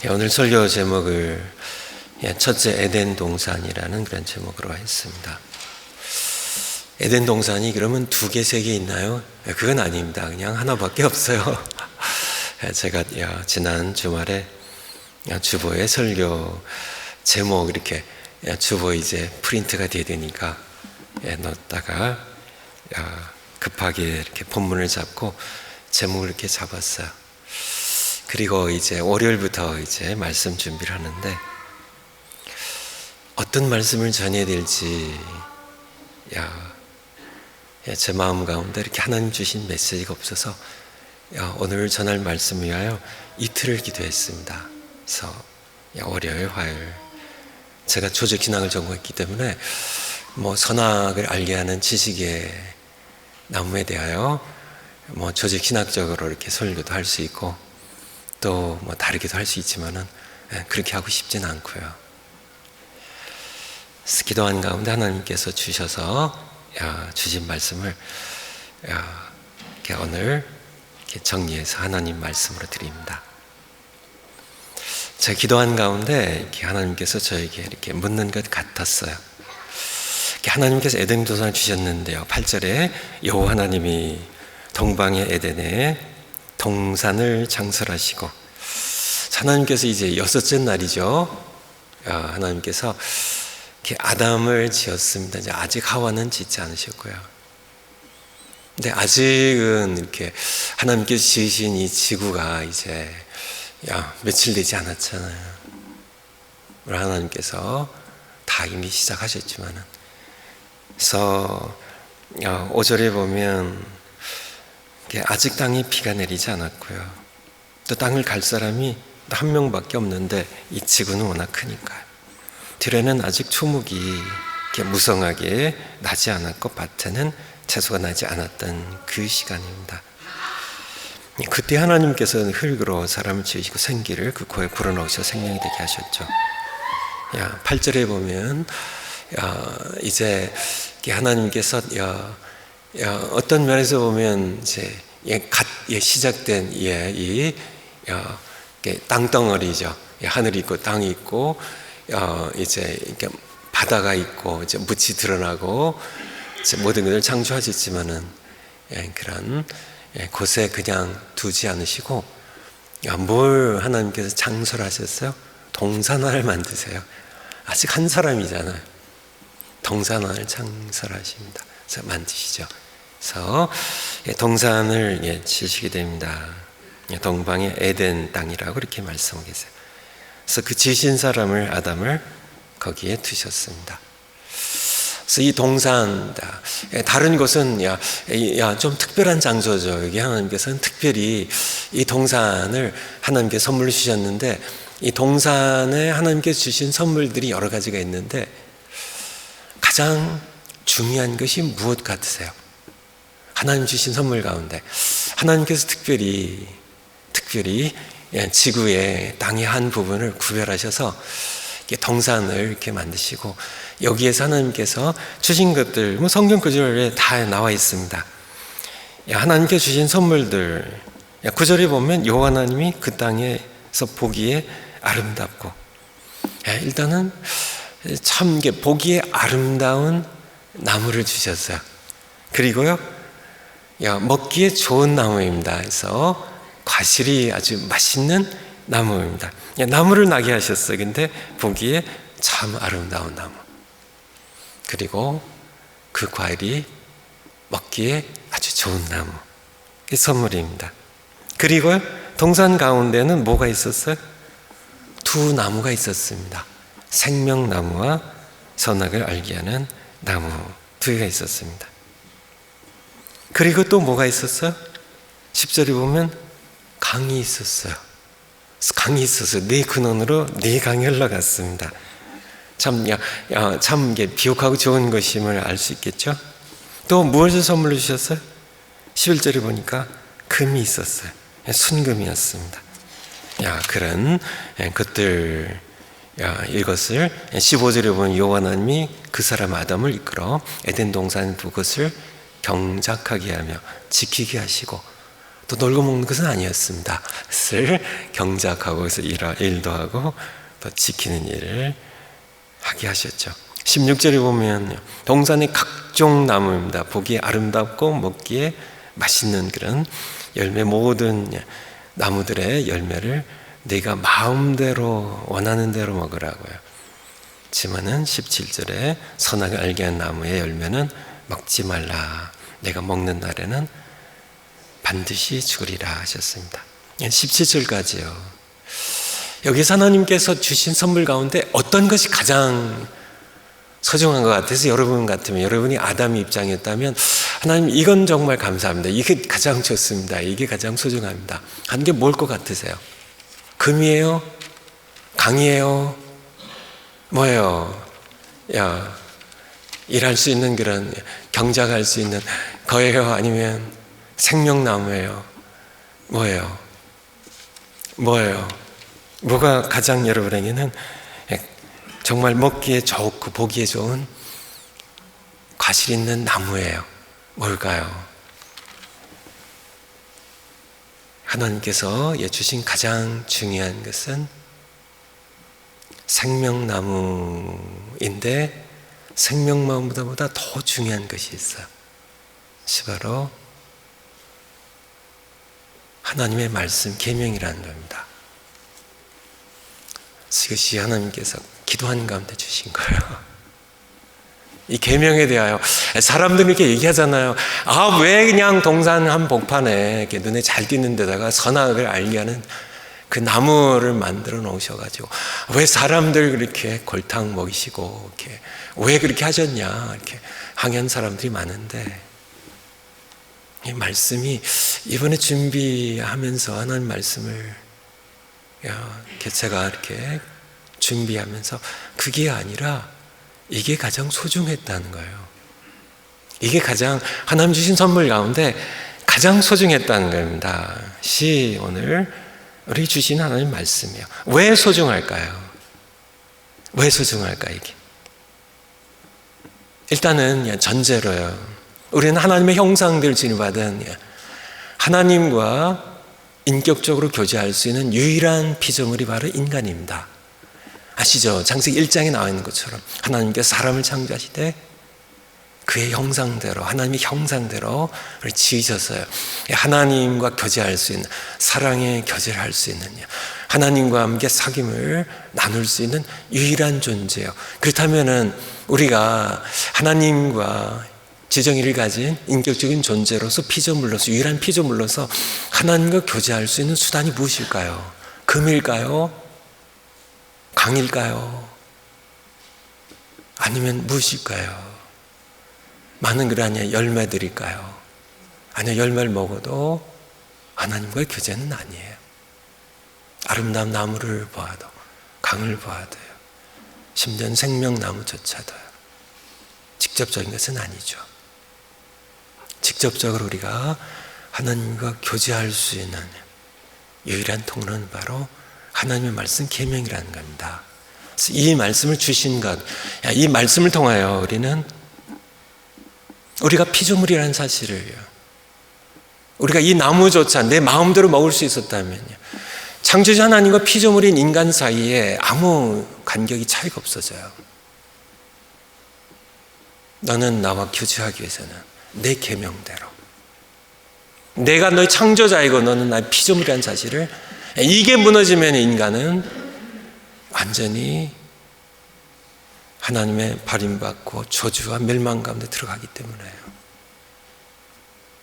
오늘 설교 제목을 첫째 에덴 동산이라는 그런 제목으로 했습니다. 에덴 동산이 그러면 2개, 3개 있나요? 그건 아닙니다. 그냥 하나밖에 없어요. 제가 지난 주말에 주보에 설교 제목 이렇게 주보에 이제 프린트가 돼야 되니까 넣었다가 급하게 이렇게 본문을 잡고 제목을 이렇게 잡았어요. 그리고 이제 월요일부터 이제 말씀 준비를 하는데 어떤 말씀을 전해야 될지 제 마음 가운데 이렇게 하나님 주신 메시지가 없어서 오늘 전할 말씀 위하여 이틀을 기도했습니다. 그래서 월요일, 화요일 제가 조직신학을 전공했기 때문에 선악을 알게 하는 지식의 나무에 대하여 조직신학적으로 이렇게 설교도 할 수 있고 또 다르게도 할 수 있지만은 그렇게 하고 싶지는 않고요. 기도한 가운데 하나님께서 주셔서 주신 말씀을 이렇게 오늘 이렇게 정리해서 하나님 말씀으로 드립니다. 제가 기도한 가운데 이렇게 하나님께서 저에게 이렇게 묻는 것 같았어요. 이렇게 하나님께서 에덴 동산을 주셨는데요. 8절에 여호와 하나님이 동방의 에덴에 동산을 창설하시고, 하나님께서 이제 6째 날이죠. 하나님께서 이렇게 아담을 지었습니다. 이제 아직 하와는 짓지 않으셨고요. 근데 아직은 이렇게 하나님께서 지으신 이 지구가 이제 며칠 되지 않았잖아요. 우리 하나님께서 다 이미 시작하셨지만은. 그래서 5절에 보면 아직 땅에 비가 내리지 않았고요. 또 땅을 갈 사람이 한 명밖에 없는데 이 지구는 워낙 크니까요. 들에는 아직 초목이 이렇게 무성하게 나지 않았고 밭에는 채소가 나지 않았던 그 시간입니다. 그때 하나님께서는 흙으로 사람을 지으시고 생기를 그 코에 불어넣으셔 생명이 되게 하셨죠. 8절에 보면 이제 하나님께서 어떤 면에서 보면 이제 갓 시작된 이 땅덩어리죠. 하늘이 있고 땅이 있고 이제 바다가 있고 이제 묻이 드러나고 이제 모든 것을 창조하셨지만은 그런 곳에 그냥 두지 않으시고 뭘 하나님께서 창설하셨어요? 동산화를 만드세요. 아직 한 사람이잖아요. 동산화를 창설하십니다. 그래서 만드시죠. 그래서 동산을 지으시게 됩니다. 동방의 에덴 땅이라고 이렇게 말씀하고 계세요. 그래서 그 지으신 사람을 아담을 거기에 두셨습니다. 그래서 이 동산, 다른 곳은 좀 특별한 장소죠. 여기 하나님께서는 특별히 이 동산을 하나님께 선물로 주셨는데, 이 동산에 하나님께서 주신 선물들이 여러 가지가 있는데 가장 중요한 것이 무엇 같으세요? 하나님 주신 선물 가운데 하나님께서 특별히 지구의 땅의 한 부분을 구별하셔서 동산을 이렇게 만드시고, 여기에서 하나님께서 주신 것들 성경 구절에 다 나와 있습니다. 하나님께서 주신 선물들 9절에 보면 여호와 하나님이 그 땅에서 보기에 아름답고, 일단은 참 보기에 아름다운 나무를 주셨어요. 그리고요 먹기에 좋은 나무입니다. 그래서 과실이 아주 맛있는 나무입니다. 나무를 나게 하셨어요. 근데 보기에 참 아름다운 나무, 그리고 그 과일이 먹기에 아주 좋은 나무, 이 선물입니다. 그리고 동산 가운데는 뭐가 있었어요? 2 나무가 있었습니다. 생명나무와 선악을 알게 하는 나무 2개가 있었습니다. 그리고 또 뭐가 있었어요? 10절에 보면 강이 있었어요. 강이 있어서 4 근원으로 4강이 흘러갔습니다. 참 비옥하고 좋은 것임을 알 수 있겠죠? 또 무엇을 선물로 주셨어요? 11절에 보니까 금이 있었어요. 순금이었습니다. 그런 것들, 이것을 15절에 보면 여호와 하나님이 그 사람 아담을 이끌어 에덴 동산 그것을 경작하게 하며 지키게 하시고 또 놀고 먹는 것은 아니었습니다. 그것을 경작하고 그래서 일도 하고 또 지키는 일을 하게 하셨죠. 16절에 보면 동산의 각종 나무입니다. 보기에 아름답고 먹기에 맛있는 그런 열매, 모든 나무들의 열매를 네가 마음대로 원하는 대로 먹으라고요. 하지만은 17절에 선악을 알게 한 나무의 열매는 먹지 말라. 내가 먹는 날에는 반드시 죽으리라 하셨습니다. 17절까지요. 여기서 하나님께서 주신 선물 가운데 어떤 것이 가장 소중한 것 같아서 여러분 같으면, 여러분이 아담의 입장이었다면 하나님 이건 정말 감사합니다. 이게 가장 좋습니다. 이게 가장 소중합니다. 한 게 뭘 것 같으세요? 금이에요? 강이에요? 뭐예요? 일할 수 있는 그런 경작할 수 있는 거예요? 아니면 생명나무예요? 뭐예요? 뭐가 가장 여러분에게는 정말 먹기에 좋고 보기에 좋은 과실 있는 나무예요? 뭘까요? 하나님께서 주신 가장 중요한 것은 생명나무인데 생명나무보다 더 중요한 것이 있어요. 그것이 바로 하나님의 말씀, 계명이라는 겁니다. 이것이 하나님께서 기도한 가운데 주신 거예요. 이 계명에 대하여 사람들이 이렇게 얘기하잖아요. 왜 그냥 동산 한 복판에 이렇게 눈에 잘 띄는 데다가 선악을 알게 하는 그 나무를 만들어 놓으셔가지고 왜 사람들 그렇게 골탕 먹이시고 이렇게 왜 그렇게 하셨냐 이렇게 항의한 사람들이 많은데, 이 말씀이 이번에 준비하면서 하나님 말씀을 제가 이렇게 준비하면서 그게 아니라 이게 가장 소중했다는 거예요. 이게 가장 하나님 주신 선물 가운데 가장 소중했다는 겁니다. 오늘 우리 주신 하나님 말씀이에요. 왜 소중할까요? 왜 소중할까 이게? 일단은 전제로요. 우리는 하나님의 형상들 지니받은 하나님과 인격적으로 교제할 수 있는 유일한 피조물이 바로 인간입니다. 아시죠? 창세기 1장에 나와 있는 것처럼 하나님께서 사람을 창조하시되 그의 형상대로, 하나님의 형상대로 지으셨어요. 하나님과 교제할 수 있는, 사랑의 교제를 할 수 있는, 하나님과 함께 사귐을 나눌 수 있는 유일한 존재예요. 그렇다면은 우리가 하나님과 지정의를 가진 인격적인 존재로서, 피조물로서, 유일한 피조물로서 하나님과 교제할 수 있는 수단이 무엇일까요? 금일까요? 강일까요? 아니면 무엇일까요? 많은 그러한 열매들일까요? 아니요, 열매를 먹어도 하나님과의 교제는 아니에요. 아름다운 나무를 보아도, 강을 보아도요, 심지어는 생명나무조차도요, 직접적인 것은 아니죠. 직접적으로 우리가 하나님과 교제할 수 있는 유일한 통로는 바로 하나님의 말씀, 계명이라는 겁니다. 그래서 이 말씀을 주신 것, 이 말씀을 통하여 우리가 피조물이라는 사실을, 우리가 이 나무조차 내 마음대로 먹을 수 있었다면요, 창조주 하나님과 피조물인 인간 사이에 아무 간격이 차이가 없어져요. 너는 나와 교제하기 위해서는 내 계명대로, 내가 너의 창조자이고 너는 나의 피조물이라는 사실을, 이게 무너지면 인간은 완전히 하나님의 버림받고 저주와 멸망 가운데 들어가기 때문에요.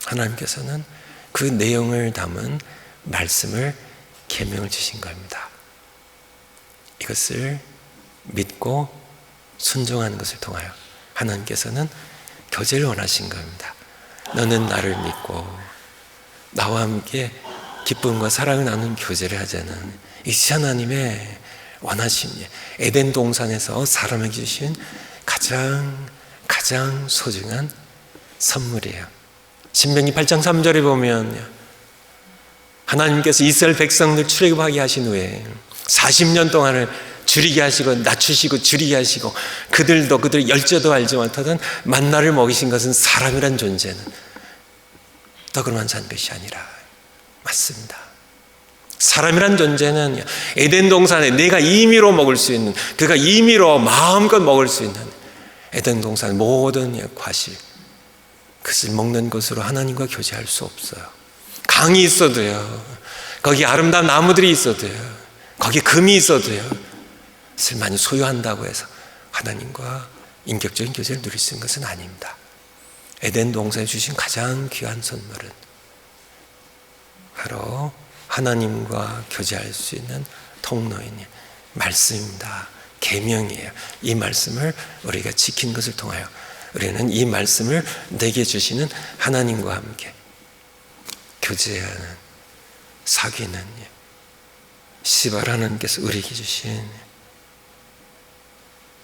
하나님께서는 그 내용을 담은 말씀을, 계명을 주신 겁니다. 이것을 믿고 순종하는 것을 통하여 하나님께서는 교제를 원하신 겁니다. 너는 나를 믿고 나와 함께 기쁨과 사랑을 나누는 교제를 하자는 이 하나님의 원하심이에요. 에덴 동산에서 사람에게 주신 가장 소중한 선물이에요. 신명기 8장 3절에 보면 하나님께서 이스라엘 백성들 출애굽하게 하신 후에 40년 동안을 줄이게 하시고 낮추시고 줄이게 하시고 그들도 그들의 열조도 알지 못하던 만나를 먹이신 것은 사람이란 존재는 떡으로만 산 것이 아니라 맞습니다. 사람이란 존재는 에덴 동산에 내가 임의로 먹을 수 있는, 그가 임의로 마음껏 먹을 수 있는 에덴 동산 모든 과실, 그것을 먹는 것으로 하나님과 교제할 수 없어요. 강이 있어도요, 거기 아름다운 나무들이 있어도요, 거기 금이 있어도요, 그것을 많이 소유한다고 해서 하나님과 인격적인 교제를 누릴 수 있는 것은 아닙니다. 에덴 동산에 주신 가장 귀한 선물은 바로 하나님과 교제할 수 있는 통로인 말씀입니다. 계명이에요. 이 말씀을 우리가 지킨 것을 통하여 우리는 이 말씀을 내게 주시는 하나님과 함께 교제하는, 사귀는 시발 하나님께서 우리에게 주신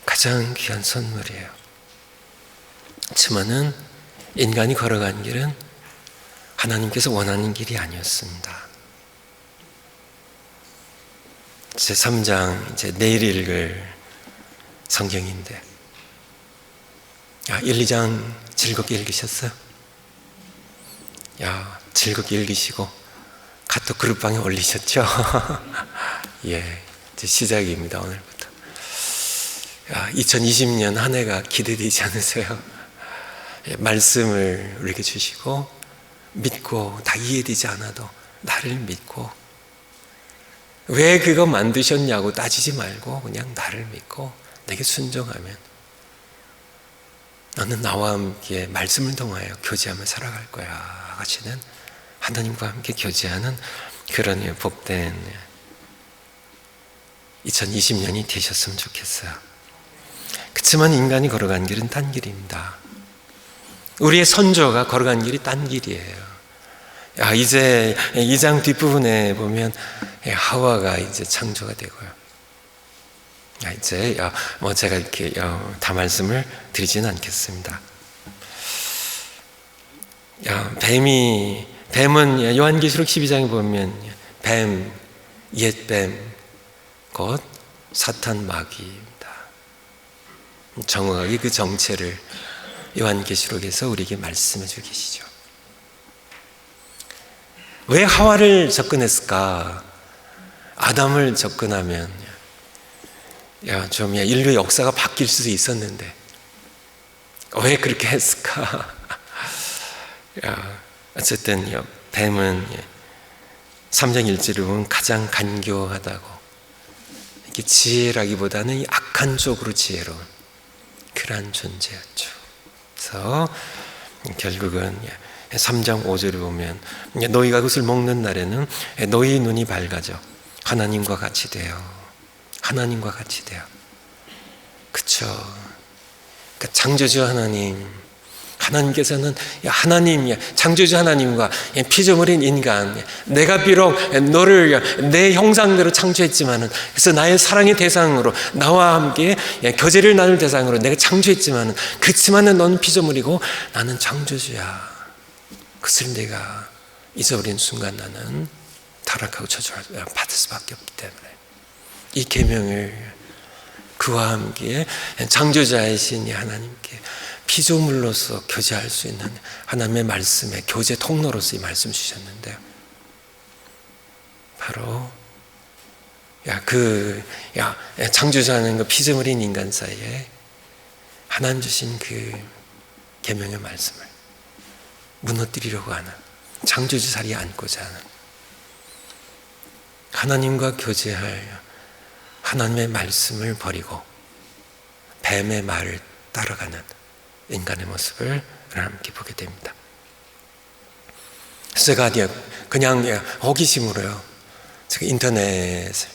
가장 귀한 선물이에요. 하지만은 인간이 걸어간 길은 하나님께서 원하는 길이 아니었습니다. 제 3장 이제 내일 읽을 성경인데, 1, 2장 즐겁게 읽으셨어요? 즐겁게 읽으시고 카톡 그룹방에 올리셨죠? 예, 이제 시작입니다. 오늘부터. 2020년 한 해가 기대되지 않으세요? 말씀을 우리에게 주시고 믿고, 다 이해되지 않아도 나를 믿고, 왜 그거 만드셨냐고 따지지 말고 그냥 나를 믿고 내게 순종하면 너는 나와 함께 말씀을 통하여 교제하며 살아갈 거야 하시는, 하나님과 함께 교제하는 그런 복된 2020년이 되셨으면 좋겠어요. 그렇지만 인간이 걸어간 길은 딴 길입니다. 우리의 선조가 걸어간 길이 딴 길이에요. 이제 2장 뒷부분에 보면 하와가 이제 창조가 되고요. 이제 제가 이렇게 다 말씀을 드리지는 않겠습니다. 뱀은 요한계시록 12장에 보면 옛뱀, 곧 사탄 마귀입니다. 정확하게 그 정체를 요한계시록에서 우리에게 말씀해 주고 계시죠. 왜 하와를 접근했을까? 아담을 접근하면 좀 인류의 역사가 바뀔 수도 있었는데 왜 그렇게 했을까? 어쨌든 뱀은 3장 1절을 보면 가장 간교하다고, 이렇게 지혜라기보다는 악한 쪽으로 지혜로운 그러한 존재였죠. 그래서 결국은 3장 5절을 보면 너희가 그것을 먹는 날에는 너희 눈이 밝아져 하나님과 같이 돼요. 하나님과 같이 돼요. 그쵸? 그러니까 창조주 하나님께서는 하나님, 창조주 하나님과 피조물인 인간, 내가 비록 너를 내 형상대로 창조했지만은, 그래서 나의 사랑의 대상으로 나와 함께 교제를 나눌 대상으로 내가 창조했지만은, 그렇지만은 너는 피조물이고 나는 창조주야. 그것을 내가 잊어버린 순간 나는 타락하고 저주받을 수밖에 없기 때문에 이 계명을 그와 함께 창조자이신 하나님께 피조물로서 교제할 수 있는 하나님의 말씀의 교제 통로로서 이 말씀 주셨는데요. 바로 창조자는 그 피조물인 인간 사이에 하나님 주신 그 계명의 말씀을 무너뜨리려고 하는, 창조주 자리에 앉고자 하는, 하나님과 교제할 하나님의 말씀을 버리고 뱀의 말을 따라가는 인간의 모습을 함께 보게 됩니다. 제가 그냥 호기심으로요, 제가 인터넷에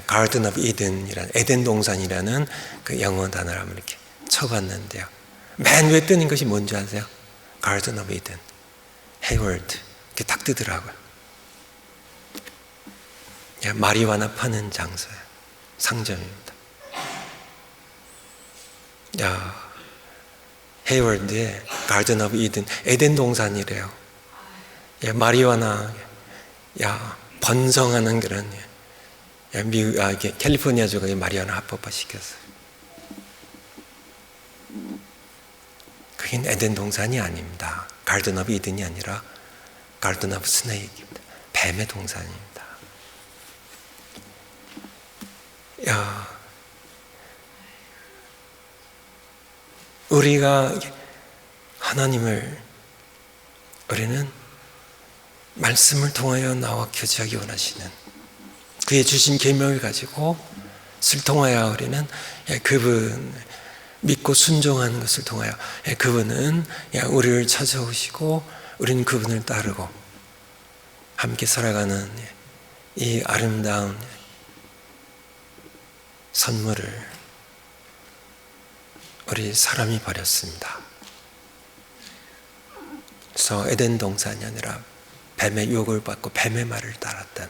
Garden of Eden이라는, 에덴 동산이라는 그 영어 단어를 한번 이렇게 쳐봤는데요, 맨 위에 뜨는 것이 뭔지 아세요? Garden of Eden, 헤이워드, 이렇게 딱 뜨더라고요. 마리화나 파는 장소예요. 상점입니다. 헤이워드의 Garden of Eden, 에덴 동산이래요. 마리화나 번성하는 그런 미국, 캘리포니아 주가 마리화나 합법화 시켰어요. 그게 에덴 동산이 아닙니다. Garden of Eden이 아니라 Garden of Snake입니다. 뱀의 동산입니다. 우리가 하나님을, 우리는 말씀을 통하여 나와 교제하기 원하시는 그의 주신 계명을 가지고 을 통하여 우리는 그분 믿고 순종하는 것을 통하여 그분은 우리를 찾아오시고 우리는 그분을 따르고 함께 살아가는 이 아름다운 선물을 우리 사람이 버렸습니다. 그래서 에덴 동산이 아니라 뱀의 유혹을 받고 뱀의 말을 따랐던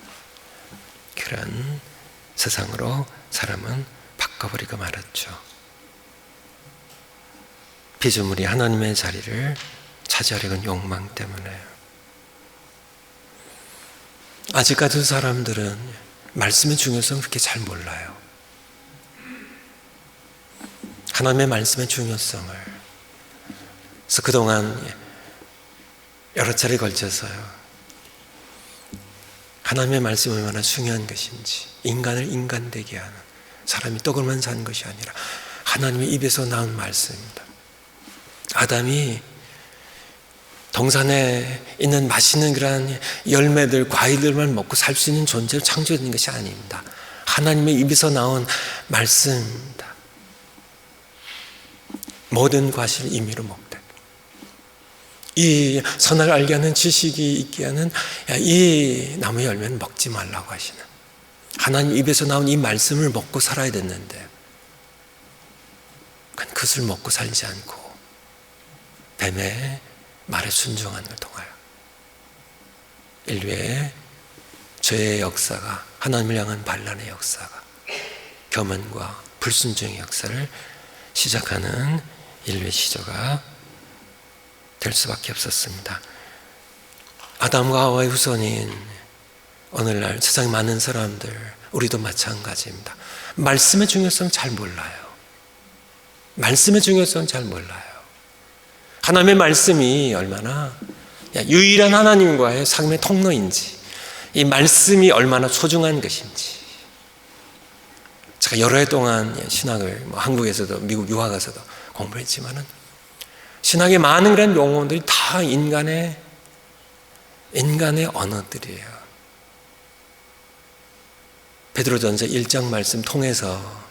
그런 세상으로 사람은 바꿔버리고 말았죠. 피조물이 하나님의 자리를 차지하려는 욕망 때문에. 아직까지도 사람들은 말씀의 중요성을 그렇게 잘 몰라요. 하나님의 말씀의 중요성을. 그래서 그동안 여러 차례 걸쳐서요, 하나님의 말씀이 얼마나 중요한 것인지, 인간을 인간되게 하는, 사람이 떡으로만 사는 것이 아니라 하나님의 입에서 나온 말씀입니다. 아담이 동산에 있는 맛있는 그러한 열매들, 과일들만 먹고 살 수 있는 존재로 창조된 것이 아닙니다. 하나님의 입에서 나온 말씀입니다. 모든 과실을 임의로 먹되 이 선을 알게 하는 지식이 있게 하는 이 나무의 열매는 먹지 말라고 하시는, 하나님 입에서 나온 이 말씀을 먹고 살아야 됐는데 그것을 먹고 살지 않고 뱀의 말에 순종하는 걸 통하여 인류의 죄의 역사가, 하나님을 향한 반란의 역사가, 교만과 불순종의 역사를 시작하는 인류의 시조가 될 수밖에 없었습니다. 아담과 하와의 후손인 오늘날 세상에 많은 사람들, 우리도 마찬가지입니다. 말씀의 중요성 잘 몰라요. 말씀의 중요성 잘 몰라요. 하나님의 말씀이 얼마나 유일한 하나님과의 삶의 통로인지, 이 말씀이 얼마나 소중한 것인지. 제가 여러 해 동안 신학을 한국에서도 미국 유학 가서도 공부했지만은 신학의 많은 그런 용어들이 다 인간의 언어들이에요. 베드로전서 1장 말씀 통해서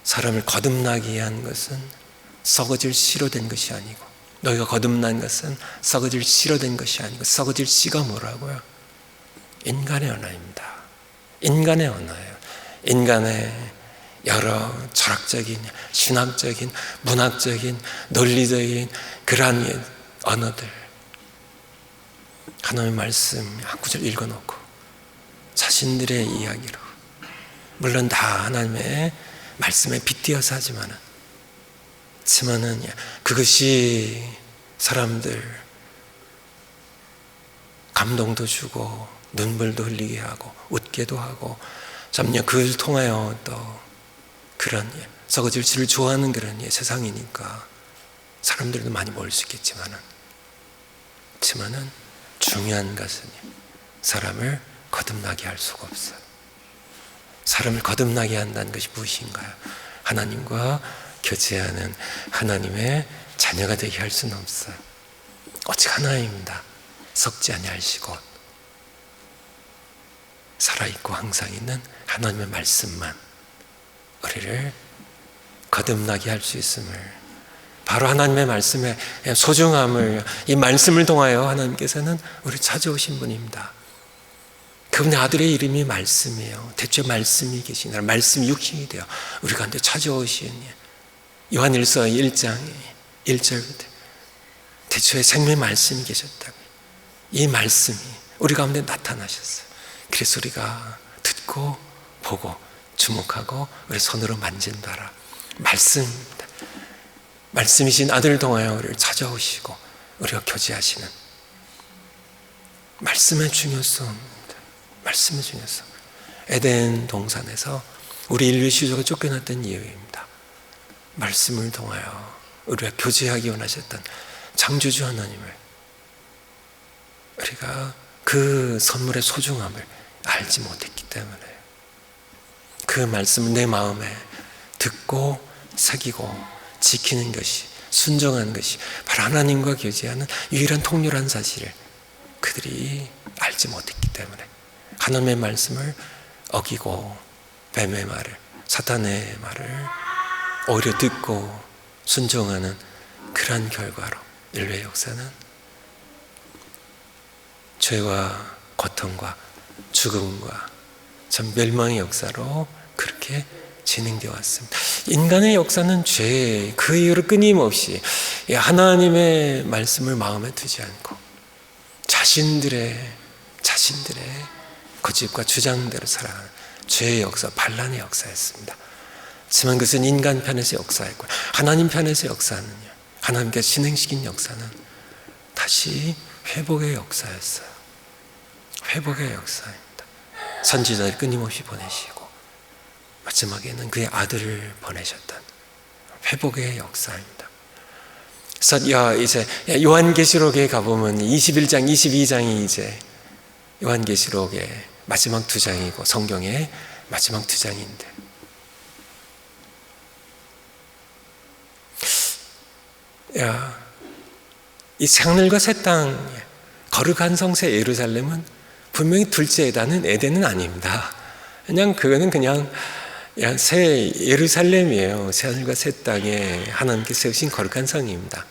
사람을 거듭나게 한 것은 썩어질 씨로 된 것이 아니고, 너희가 거듭난 것은 썩어질 씨로 된 것이 아니고, 썩어질 씨가 뭐라고요? 인간의 언어입니다. 인간의 언어예요. 인간의 여러 철학적인, 신학적인, 문학적인, 논리적인 그러한 언어들, 하나님의 말씀 한 구절 읽어놓고 자신들의 이야기로, 물론 다 하나님의 말씀에 빗대어서 하지만은 그것이 사람들 감동도 주고 눈물도 흘리게 하고 웃게도 하고, 점점 그걸 통하여 또 그런 썩어질 씨를 좋아하는 그런 세상이니까 사람들도 많이 모일 수 있겠지만은 중요한 것은 사람을 거듭나게 할 수가 없어요. 사람을 거듭나게 한다는 것이 무엇인가요? 하나님과 교제하는 하나님의 자녀가 되게 할 수는 없어요. 오직 하나입니다. 썩지 아니하시고 살아있고 항상 있는 하나님의 말씀만 우리를 거듭나게 할 수 있음을, 바로 하나님의 말씀의 소중함을, 이 말씀을 통하여 하나님께서는 우리를 찾아오신 분입니다. 그분의 아들의 이름이 말씀이에요. 대체 말씀이 계시나, 말씀이 육신이 되어 우리 가운데 찾아오신, 요한일서 1장 1절부터 대초에 생명의 말씀이 계셨다고, 이 말씀이 우리 가운데 나타나셨어요. 그래서 우리가 듣고 보고 주목하고 우리 손으로 만진 바라 말씀입니다. 말씀이신 아들을 통하여 우리를 찾아오시고 우리가 교제하시는 말씀의 중요성입니다. 말씀의 중요성. 에덴 동산에서 우리 인류의 시조가 쫓겨났던 이유입니다. 말씀을 통하여 우리가 교제하기 원하셨던 창조주 하나님을 우리가 그 선물의 소중함을 알지 못했기 때문에 그 말씀을 내 마음에 듣고 새기고 지키는 것이, 순종하는 것이 바로 하나님과 교제하는 유일한 통로라는 사실을 그들이 알지 못했기 때문에 하나님의 말씀을 어기고 뱀의 말을, 사탄의 말을 오히려 듣고 순종하는 그러한 결과로 인류의 역사는 죄와 고통과 죽음과 참 멸망의 역사로 그렇게 진행되어 왔습니다. 인간의 역사는 죄, 그 이후로 끊임없이 하나님의 말씀을 마음에 두지 않고 자신들의 고집과 주장대로 살아가는 죄의 역사, 반란의 역사였습니다. 하지만 그것은 인간 편에서 역사했고 하나님 편에서 역사하느냐, 하나님께서 진행시킨 역사는 다시 회복의 역사였어요. 회복의 역사입니다. 선지자를 끊임없이 보내시고 마지막에는 그의 아들을 보내셨던 회복의 역사입니다. 그래서 이제 요한계시록에 가보면 21장, 22장이 이제 요한계시록의 마지막 두 장이고 성경의 마지막 두 장인데 이 새하늘과 새 땅, 거룩한 성새 예루살렘은 분명히 둘째 에덴은 아닙니다. 그거는 그냥 새 예루살렘이에요. 새하늘과 새 땅에 하나님께서 세우신 거룩한 성입니다.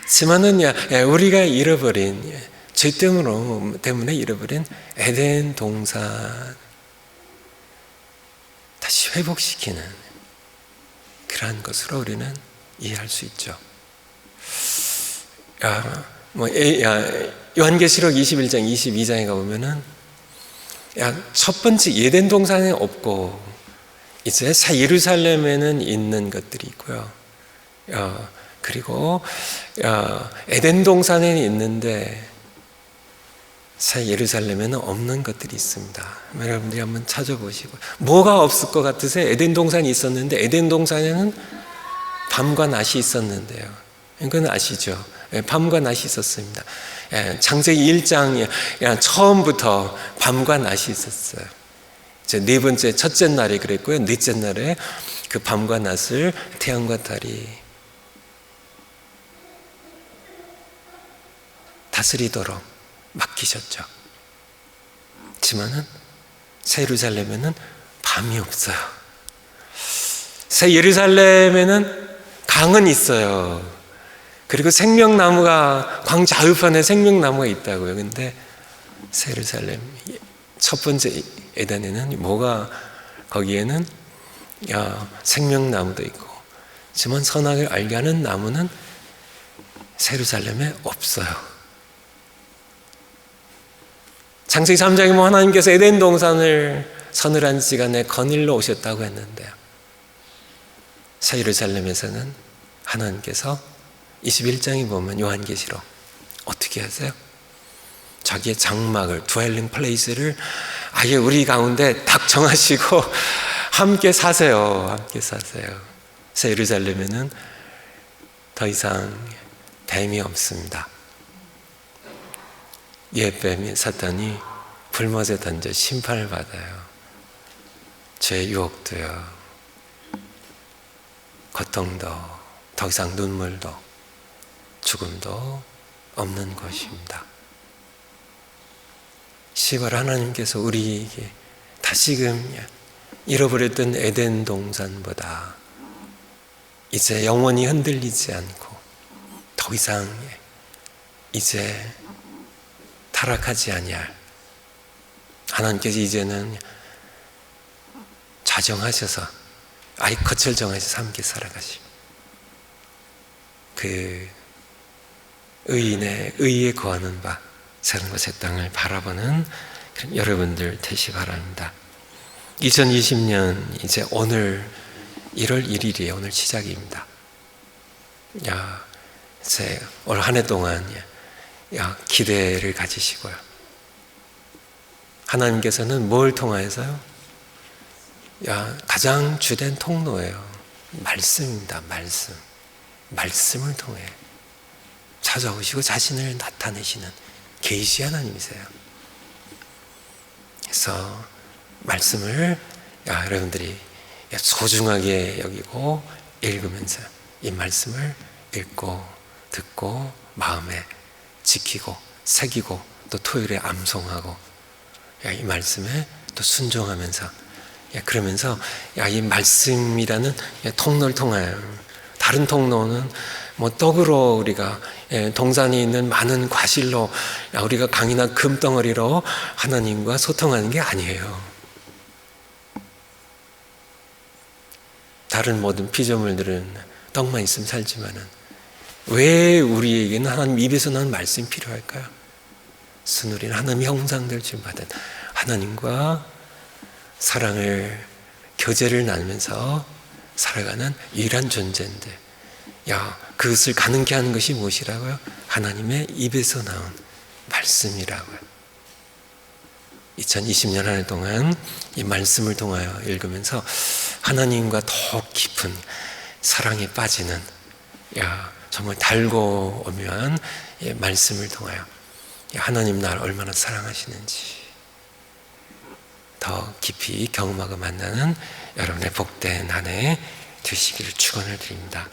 하지만은 우리가 잃어버린 죄 때문에 잃어버린 에덴 동산 다시 회복시키는 그러한 것으로 우리는 이해할 수 있죠. 요한계시록 21장, 22장에 가보면은 첫 번째 에덴 동산에 없고 이제 새 예루살렘에는 있는 것들이 있고요. 그리고 에덴 동산에는 있는데 새 예루살렘에는 없는 것들이 있습니다. 여러분들이 한번 찾아보시고 뭐가 없을 것 같으세요? 에덴 동산이 있었는데 에덴 동산에는 밤과 낮이 있었는데요. 이건 아시죠? 밤과 낮이 있었습니다. 창세기 1장 처음부터 밤과 낮이 있었어요. 이제 네 번째, 첫째 날에 그랬고요. 넷째 날에 그 밤과 낮을 태양과 달이 다스리도록 맡기셨죠. 하지만은 새 예루살렘에는 밤이 없어요. 새 예루살렘에는 강은 있어요. 그리고 생명나무가 광 좌우편에 생명나무가 있다고요. 근데 새 예루살렘 첫 번째 에덴에는 뭐가 거기에는 생명나무도 있고 하지만 선악을 알게 하는 나무는 새 예루살렘에 없어요. 창세기 3장에 하나님께서 에덴 동산을 서늘한 시간에 거닐러 오셨다고 했는데요. 새 예루살렘에서는 하나님께서 21장에 보면 요한계시록 어떻게 하세요? 자기의 장막을, 드웰링 플레이스를 아예 우리 가운데 딱 정하시고 함께 사세요. 함께 사세요. 새 예루살렘에는 더 이상 뱀이 없습니다. 옛 뱀이 사탄이 불못에 던져 심판을 받아요. 죄의 유혹도요, 고통도, 더 이상 눈물도, 죽음도 없는 것입니다. 시발 하나님께서 우리에게 다시금 잃어버렸던 에덴 동산보다 이제 영원히 흔들리지 않고 더 이상 이제 타락하지 아니할 하나님께서 이제는 자정하셔서 아예 겉을 정하셔서 함께 살아가시고 그 의인의 의에 거하는 바 새하늘과 새 땅을 바라보는 여러분들 되시 바랍니다. 2020년 이제 오늘 1월 1일이에요. 오늘 시작입니다. 이제 올 한 해 동안 기대를 가지시고요. 하나님께서는 뭘 통하여서요? 가장 주된 통로예요. 말씀입니다. 말씀을 통해 찾아오시고 자신을 나타내시는 계시 하나님이세요. 그래서 말씀을 여러분들이 소중하게 여기고 읽으면서 이 말씀을 읽고 듣고 마음에 지키고 새기고 또 토요일에 암송하고 이 말씀에 또 순종하면서 그러면서 이 말씀이라는 통로를 통하여 다른 통로는 뭐 떡으로 우리가 동산에 있는 많은 과실로 우리가 강이나 금덩어리로 하나님과 소통하는 게 아니에요. 다른 모든 피조물들은 떡만 있으면 살지만은 왜 우리에게는 하나님 입에서 나는 말씀이 필요할까요? 순우리는 하나님의 형상대로 지음받은 하나님과 사랑을 교제를 나누면서 살아가는 유일한 존재인데 그것을 가능케 하는 것이 무엇이라고요? 하나님의 입에서 나온 말씀이라고요. 2020년 한 해 동안 이 말씀을 통하여 읽으면서 하나님과 더 깊은 사랑에 빠지는 정말 달고 오묘한 말씀을 통하여 하나님 나를 얼마나 사랑하시는지 더 깊이 경험하고 만나는 여러분의 복된 한 해 되시기를 축원을 드립니다.